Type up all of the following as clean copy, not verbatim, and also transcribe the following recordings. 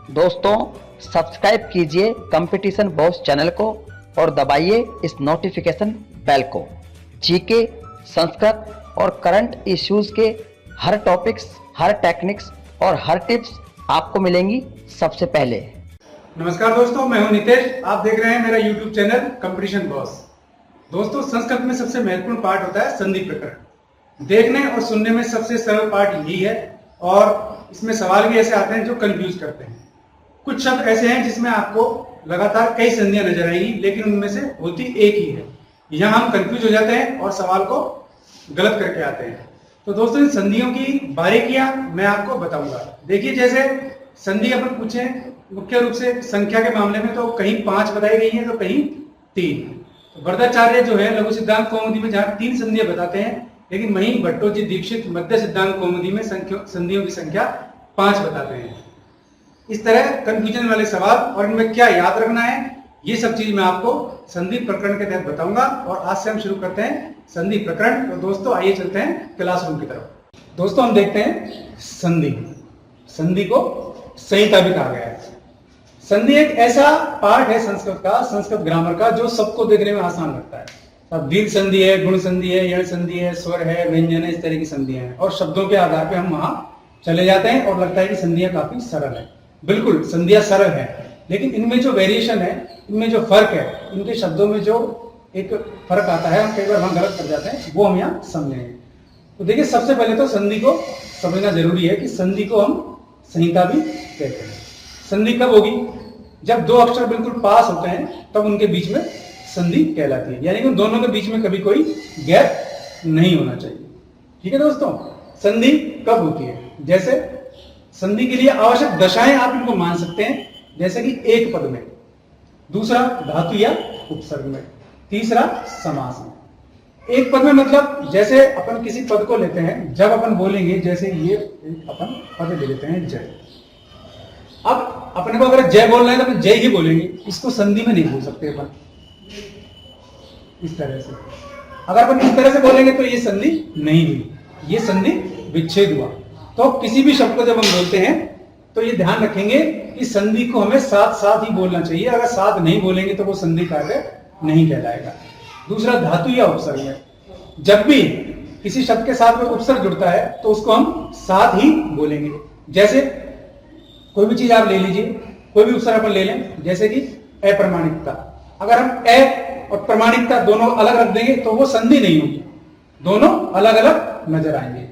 दोस्तों सब्सक्राइब कीजिए competition boss channel को और दबाइए इस नोटिफिकेशन बेल को। जीके, संस्कृत और करंट इश्यूज के हर टॉपिक्स, हर टेक्निक्स और हर टिप्स आपको मिलेंगी सबसे पहले। नमस्कार दोस्तों, मैं हूं नितेश। आप देख रहे हैं मेरा YouTube चैनल कंपटीशन बॉस। दोस्तों, संस्कृत में सबसे महत्वपूर्ण पार्ट होता है संधि प्रकरण। देखने और सुनने में सबसे सरल पार्ट यही है और इसमें सवाल भी ऐसे आते हैं जो कंफ्यूज करते हैं। कुछ शब्द ऐसे हैं जिसमें आपको लगातार कई संधियां नजर आएंगी, लेकिन उनमें से होती एक ही है। यहाँ हम कंफ्यूज हो जाते हैं और सवाल को गलत करके आते हैं। तो दोस्तों, इन संधियों की बारीकियां मैं आपको बताऊंगा। देखिए, जैसे संधि अपन पूछे मुख्य रूप से संख्या के मामले में तो कहीं 5 बताई गई है तो कहीं 3। तो वरदाचार्य जो है लघु सिद्धांत कौमुदी में जहाँ 3 संधियां बताते हैं, लेकिन वहीं भट्टोजी दीक्षित मध्य सिद्धांत कौमुदी में संधियों की संख्या 5 बताते हैं। इस तरह कंफ्यूजन वाले सवाल और इनमें क्या याद रखना है, ये सब चीज मैं आपको संधि प्रकरण के तहत बताऊंगा। और आज से हम शुरू करते हैं संधि प्रकरण। तो दोस्तों, आइए चलते हैं क्लासरूम की तरफ। दोस्तों, हम देखते हैं संधि। संधि को संहिता भी कहा गया है। संधि एक ऐसा पार्ट है संस्कृत का, संस्कृत ग्रामर का, जो सबको देखने में आसान लगता है। अब दीर्घ संधि है, गुण संधि है, यण संधि है, स्वर है, व्यंजन है, इस तरह की संधियां हैं और शब्दों के आधार पर हम वहां चले जाते हैं और लगता है कि संधियां काफी सरल है। बिल्कुल, संधियां सरल है, लेकिन इनमें जो वेरिएशन है, इनमें जो फर्क है, इनके शब्दों में जो एक फर्क आता है, हम कई बार हम गलत कर जाते हैं, वो हम यहाँ समझेंगे। तो देखिए, सबसे पहले तो संधि को समझना जरूरी है कि संधि को हम संहिता भी कहते हैं। संधि कब होगी? जब 2 अक्षर बिल्कुल पास होते हैं तब उनके बीच में संधि कहलाती है, यानी कि उन दोनों के बीच में कभी कोई गैप नहीं होना चाहिए। ठीक है दोस्तों, संधि कब होती है? जैसे संधि के लिए आवश्यक दशाएं आप इनको मान सकते हैं, जैसे कि एक पद में, दूसरा धातु या उपसर्ग में, तीसरा समास में। एक पद में मतलब जैसे अपन किसी पद को लेते हैं, जब अपन बोलेंगे, जैसे ये अपन पद ले लेते हैं जय। अब अपने को अगर जय बोलना है तो अपन जय ही बोलेंगे, इसको संधि में नहीं बोल सकते अपन इस तरह से। अगर अपन इस तरह से बोलेंगे तो ये संधि नहीं हुई, ये संधि विच्छेद हुआ। तो किसी भी शब्द को जब हम बोलते हैं तो ये ध्यान रखेंगे कि संधि को हमें साथ साथ ही बोलना चाहिए। अगर साथ नहीं बोलेंगे तो वो संधि कार्य नहीं कहलाएगा। दूसरा, धातु या उपसर्ग में, जब भी किसी शब्द के साथ में उपसर्ग जुड़ता है तो उसको हम साथ ही बोलेंगे। जैसे कोई भी चीज आप ले लीजिए, कोई भी उपसर्ग अपन ले लें, जैसे कि अप्रमाणिकता। अगर हम अ और प्रमाणिकता दोनों अलग रख देंगे तो वो संधि नहीं होगी, दोनों अलग अलग नजर आएंगे।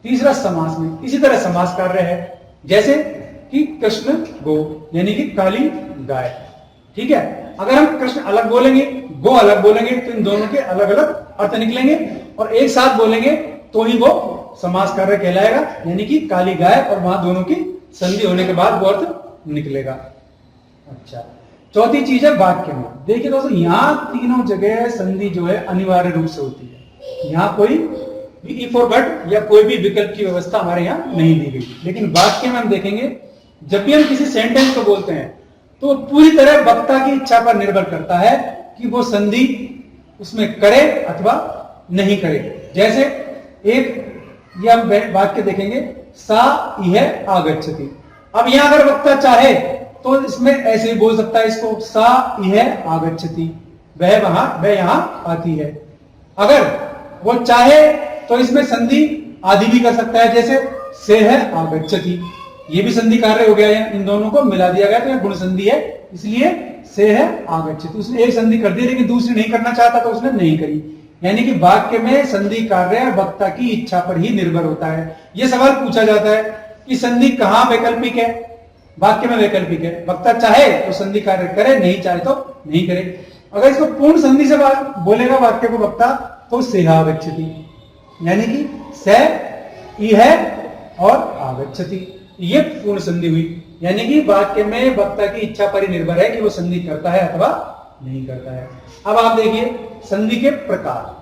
तीसरा, समास में इसी तरह समास कार्य है, जैसे कि कृष्ण गो, यानी कि काली गाय। ठीक है, अगर हम कृष्ण अलग बोलेंगे, गो अलग बोलेंगे, तो इन दोनों के अलग अलग अर्थ निकलेंगे, और एक साथ बोलेंगे तो ही वो समास कार्य कहलाएगा, यानी कि काली गाय, और वहां दोनों की संधि होने के बाद वो अर्थ निकलेगा। अच्छा, चौथी चीज है वाक्य में। देखिए दोस्तों, यहां तीनों जगह संधि जो है अनिवार्य रूप से होती है। यहां कोई ई फॉर बट या कोई भी विकल्प की व्यवस्था हमारे यहाँ नहीं दी गई। लेकिन वाक्य में हम देखेंगे, जब भी हम किसी सेंटेंस को बोलते हैं तो पूरी तरह वक्ता की इच्छा पर निर्भर करता है कि वो संधि उसमें करे अथवा नहीं करे। जैसे एक ये हम वाक्य देखेंगे, सा इह आगच्छति। अब यहां अगर वक्ता चाहे तो इसमें ऐसे ही बोल सकता है इसको, सा इह आगच्छति, वह यहां आती है। अगर वो चाहे तो इसमें संधि आदि भी कर सकता है, जैसे से है आगच्छति, ये भी संधि कार्य हो गया है, इन दोनों को मिला दिया गया तो गुण संधि है, इसलिए से है आगच्छति। उसने एक संधि कर दी लेकिन दूसरी नहीं करना चाहता तो उसने नहीं करी। यानी कि वाक्य में संधि कार्य वक्ता की इच्छा पर ही निर्भर होता है। यह सवाल पूछा जाता है कि संधि कहां वैकल्पिक है? वाक्य में वैकल्पिक है। वक्ता चाहे तो संधि कार्य करे, नहीं चाहे तो नहीं करे। अगर इसको पूर्ण संधि से बोलेगा वाक्य को वक्ता, तो सेहागच्छति, यानी कि से इह और आगच्छति, ये पूर्ण संधि हुई। यानी कि वाक्य में वक्ता की इच्छा पर ही निर्भर है कि वो संधि करता है अथवा नहीं करता है। अब आप देखिए संधि के प्रकार।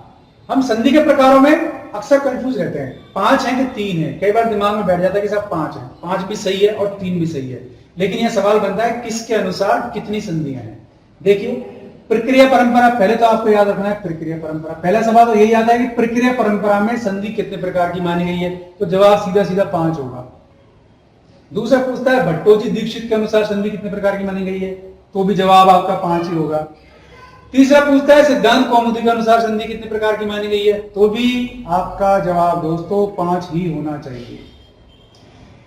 हम संधि के प्रकारों में अक्सर कंफ्यूज रहते हैं, 5 है कि 3 है। कई बार दिमाग में बैठ जाता है कि साहब 5 है, 5 भी सही है और 3 भी सही है। लेकिन यह सवाल बनता है किसके अनुसार कितनी संधियां हैं। देखिए, प्रक्रिया परंपरा, पहले तो आपको याद रखना है प्रक्रिया परंपरा। पहला सवाल तो यही आता है कि प्रक्रिया परंपरा में संधि कितने प्रकार की मानी गई है, तो जवाब सीधा सीधा 5 होगा। दूसरा पूछता है भट्टोजी दीक्षित के अनुसार संधि कितने प्रकार की मानी गई है, तो भी जवाब आपका 5 ही होगा। तीसरा पूछता है सिद्धांत कौमुदी के अनुसार संधि कितने प्रकार की मानी गई है, तो भी आपका जवाब दोस्तों 5 ही होना चाहिए।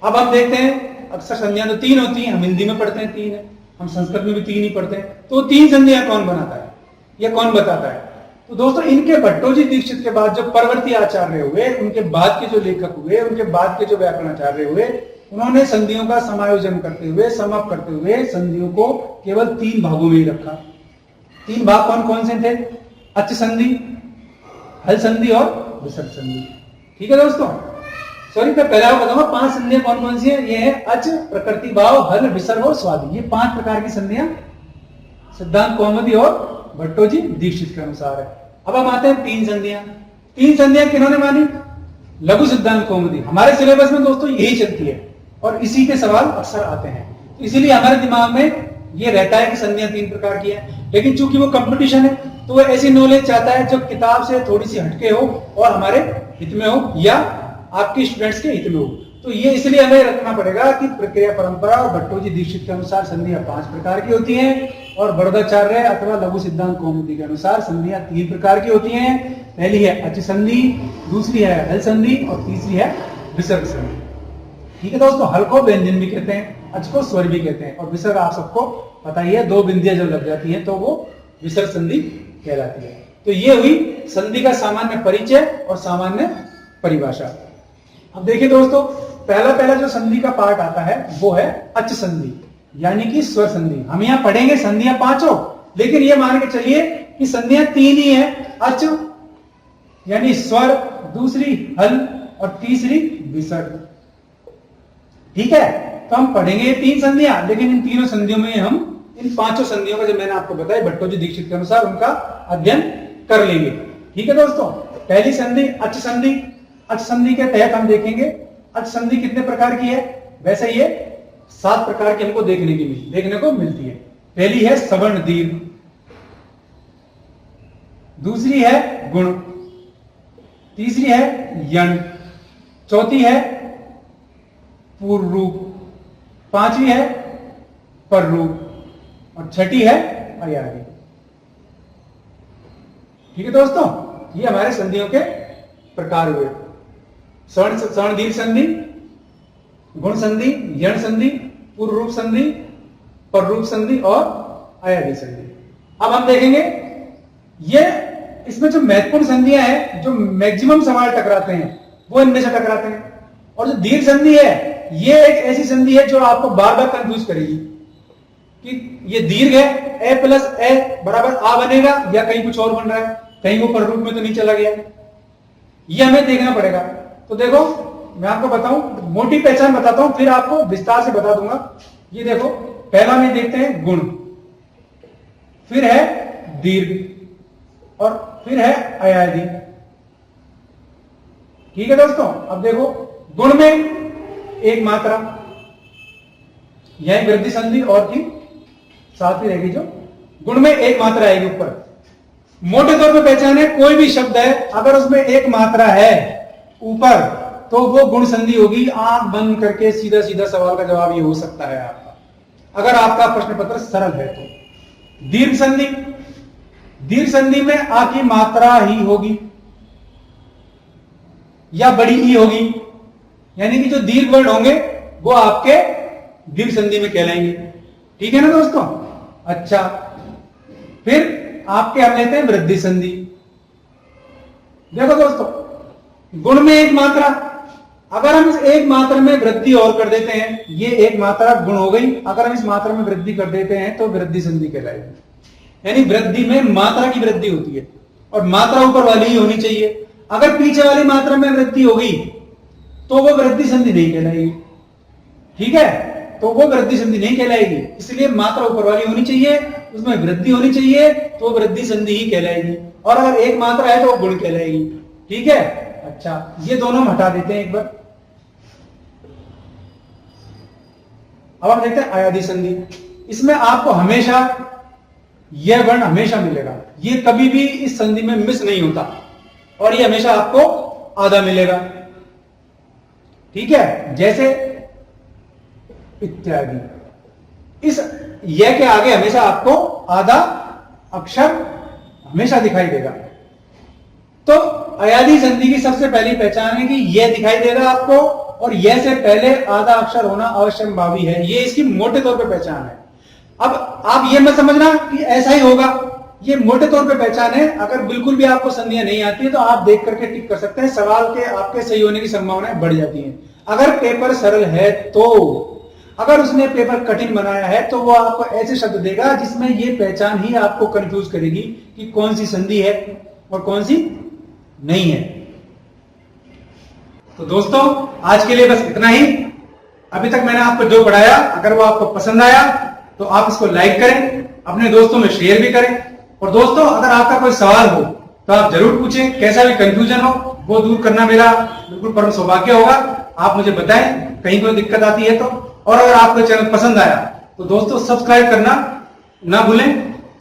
अब हम देखते हैं अक्सर संधियां तो 3 होती हैं, हम हिंदी में पढ़ते हैं 3 है, हम संस्कृत में भी 3 ही पढ़ते हैं, तो 3 संधियां कौन बनाता है या कौन बताता है। तो दोस्तों इनके भट्टोजी दीक्षित के बाद जो परवर्ती आचार्य हुए, उनके बाद के जो लेखक हुए, उनके बाद के जो व्याकरणाचार्य हुए, उन्होंने संधियों का समायोजन करते हुए, समाप्त करते हुए संधियों को केवल 3 भागों में ही रखा। 3 भाग कौन कौन से थे? अच संधि, हल संधि और विसर्ग संधि। ठीक है दोस्तों, सॉरी मैं पहले आपको बताऊंगा 5 संधियां कौन कौन सी है। ये है अच, प्रकृति भाव, हल, विसर्ग और स्वादि। ये 5 प्रकार की संधियां सिद्धांत कौमुदी और भट्टोजी दीक्षित के अनुसार है। अब हम आते हैं 3 संधियां। 3 संधियां किन्होंने मानी? लघु सिद्धांत कौमुदी। हमारे सिलेबस में दोस्तों यही चलती है और इसी के सवाल अक्सर आते हैं, तो इसीलिए हमारे दिमाग में ये रहता है कि संधियां 3 प्रकार की है। लेकिन चूंकि वो कंपटीशन है तो वो ऐसी नॉलेज चाहता है जो किताब से थोड़ी सी हटके हो और हमारे हित में हो या आपके स्टूडेंट्स के हित में हो। तो ये इसलिए हमें रखना पड़ेगा कि प्रक्रिया परंपरा और भट्टोजी दीक्षित के अनुसार संधियां 5 प्रकार की होती हैं और बड़ोदाचार्य अथवा लघु सिद्धांत कौमुदी के अनुसार संधियां 3 प्रकार की होती हैं। पहली है अच संधि, दूसरी है हल संधि और तीसरी है विसर्ग संधि। ठीक है दोस्तों, हल को व्यंजन भी कहते हैं, अच को स्वर भी कहते हैं और विसर्ग आप सबको पता ही है, 2 बिंदियां जब लग जाती हैं तो वो विसर्ग संधि कहलाती है। तो ये हुई संधि का सामान्य परिचय और सामान्य परिभाषा। अब देखिए दोस्तों, पहला जो संधि का पार्ट आता है वो है अच संधि, यानी कि स्वर संधि। हम यहां पढ़ेंगे संधियां 5, लेकिन ये मान के चलिए कि संधियां 3 ही है। अच यानी स्वर, दूसरी हल और तीसरी विसर्ग। ठीक है, तो हम पढ़ेंगे ये 3 संधियां, लेकिन इन तीनों संधियों में हम इन 5 संधियों का जो मैंने आपको बताया भट्टोजी दीक्षित के अनुसार उनका अध्ययन कर लेंगे। ठीक है दोस्तों, पहली संधि अच संधि। अच संधि के तहत हम देखेंगे अच संधि कितने प्रकार की है। वैसे ये 7 प्रकार की हमको देखने को मिलती है। पहली है सवर्ण दीर्घ, दूसरी है गुण, तीसरी है यण, चौथी है पूर्व रूप, 5वीं है पर रूप और 6ठी है अयादी। ठीक है दोस्तों, ये हमारे संधियों के प्रकार हुए। सवर्ण दीर्घ संधि, गुण संधि, यण संधि, पूर्व रूप संधि, पर रूप संधि और अयादी संधि। अब हम देखेंगे ये इसमें जो महत्वपूर्ण संधियां हैं, जो मैक्सिमम सवाल टकराते हैं वो इनमें से टकराते हैं। और जो दीर्घ संधि है ये एक ऐसी संधि है जो आपको बार बार कंफ्यूज करेगी कि ये दीर्घ है, ए प्लस ए बराबर आ बनेगा या कहीं कुछ और बन रहा है, कहीं वो पर रूप में तो नहीं चला गया, ये हमें देखना पड़ेगा। तो देखो मैं आपको बताऊं, मोटी पहचान बताता हूं, फिर आपको विस्तार से बता दूंगा। ये देखो, पहला में देखते हैं गुण, फिर है दीर्घ और फिर है अयादी। ठीक है दोस्तों, अब देखो गुण में एक मात्रा, यह वृद्धि संधि और की साथ ही रहेगी, जो गुण में एक मात्रा आएगी ऊपर। मोटे तौर पे पहचान है, कोई भी शब्द है अगर उसमें एक मात्रा है ऊपर तो वो गुण संधि होगी। आंख बंद करके सीधा सीधा सवाल का जवाब ये हो सकता है आपका, अगर आपका प्रश्न पत्र सरल है तो। दीर्घ संधि, दीर्घ संधि में आ की मात्रा ही होगी या बड़ी ई होगी, यानी कि जो दीर्घ वर्ण होंगे वो आपके दीर्घ संधि में कहलाएंगे। ठीक है ना दोस्तों। अच्छा, फिर आपके हम लेते हैं वृद्धि संधि। देखो दोस्तों, गुण में एक मात्रा, अगर हम इस एक मात्रा में वृद्धि और कर देते हैं, ये एक मात्रा गुण हो गई, अगर हम इस मात्रा में वृद्धि कर देते हैं तो वृद्धि संधि कहलाएगी। यानी वृद्धि में मात्रा की वृद्धि होती है और मात्रा ऊपर वाली ही होनी चाहिए। अगर पीछे वाली मात्रा में वृद्धि होगी तो वो वृद्धि संधि नहीं कहलाएगी। ठीक है, तो वो वृद्धि संधि नहीं कहलाएगी, इसलिए मात्रा ऊपर वाली होनी चाहिए, उसमें वृद्धि होनी चाहिए, तो वृद्धि संधि ही कहलाएगी। और अगर एक मात्रा है तो वो गुण कहलाएगी। ठीक है, अच्छा ये दोनों हम हटा देते हैं एक बार। अब हम देखते हैं अयादी संधि। इसमें आपको हमेशा यह वर्ण हमेशा मिलेगा, ये कभी भी इस संधि में मिस नहीं होता और ये हमेशा आपको आधा मिलेगा। ठीक है, जैसे इत्यादि। इस य के आगे हमेशा आपको आधा अक्षर हमेशा दिखाई देगा। तो अयादी संधि की सबसे पहली पहचान है कि यह दिखाई देगा आपको, और यह से पहले आधा अक्षर होना अवश्यंभावी है। ये इसकी मोटे तौर पे पहचान है। अब आप ये मत समझना कि ऐसा ही होगा, ये मोटे तौर पे पहचान है। अगर बिल्कुल भी आपको संधियां नहीं आती है तो आप देख करके टिक कर सकते हैं, सवाल के आपके सही होने की संभावनाएं बढ़ जाती हैं। अगर पेपर सरल है तो, अगर उसने पेपर कठिन बनाया है तो वो आपको ऐसे शब्द देगा जिसमें ये पहचान ही आपको कंफ्यूज करेगी कि कौन सी संधि है और कौन सी नहीं है। तो दोस्तों आज के लिए बस इतना ही। अभी तक मैंने आपको जो पढ़ाया, अगर वो आपको पसंद आया तो आप इसको लाइक करें, अपने दोस्तों में शेयर भी करें। और दोस्तों अगर आपका कोई सवाल हो तो आप जरूर पूछें, कैसा भी कंफ्यूजन हो वो दूर करना मेरा बिल्कुल परम सौभाग्य होगा। आप मुझे बताएं कहीं कोई दिक्कत आती है तो। और अगर आपको चैनल पसंद आया तो दोस्तों सब्सक्राइब करना ना भूलें।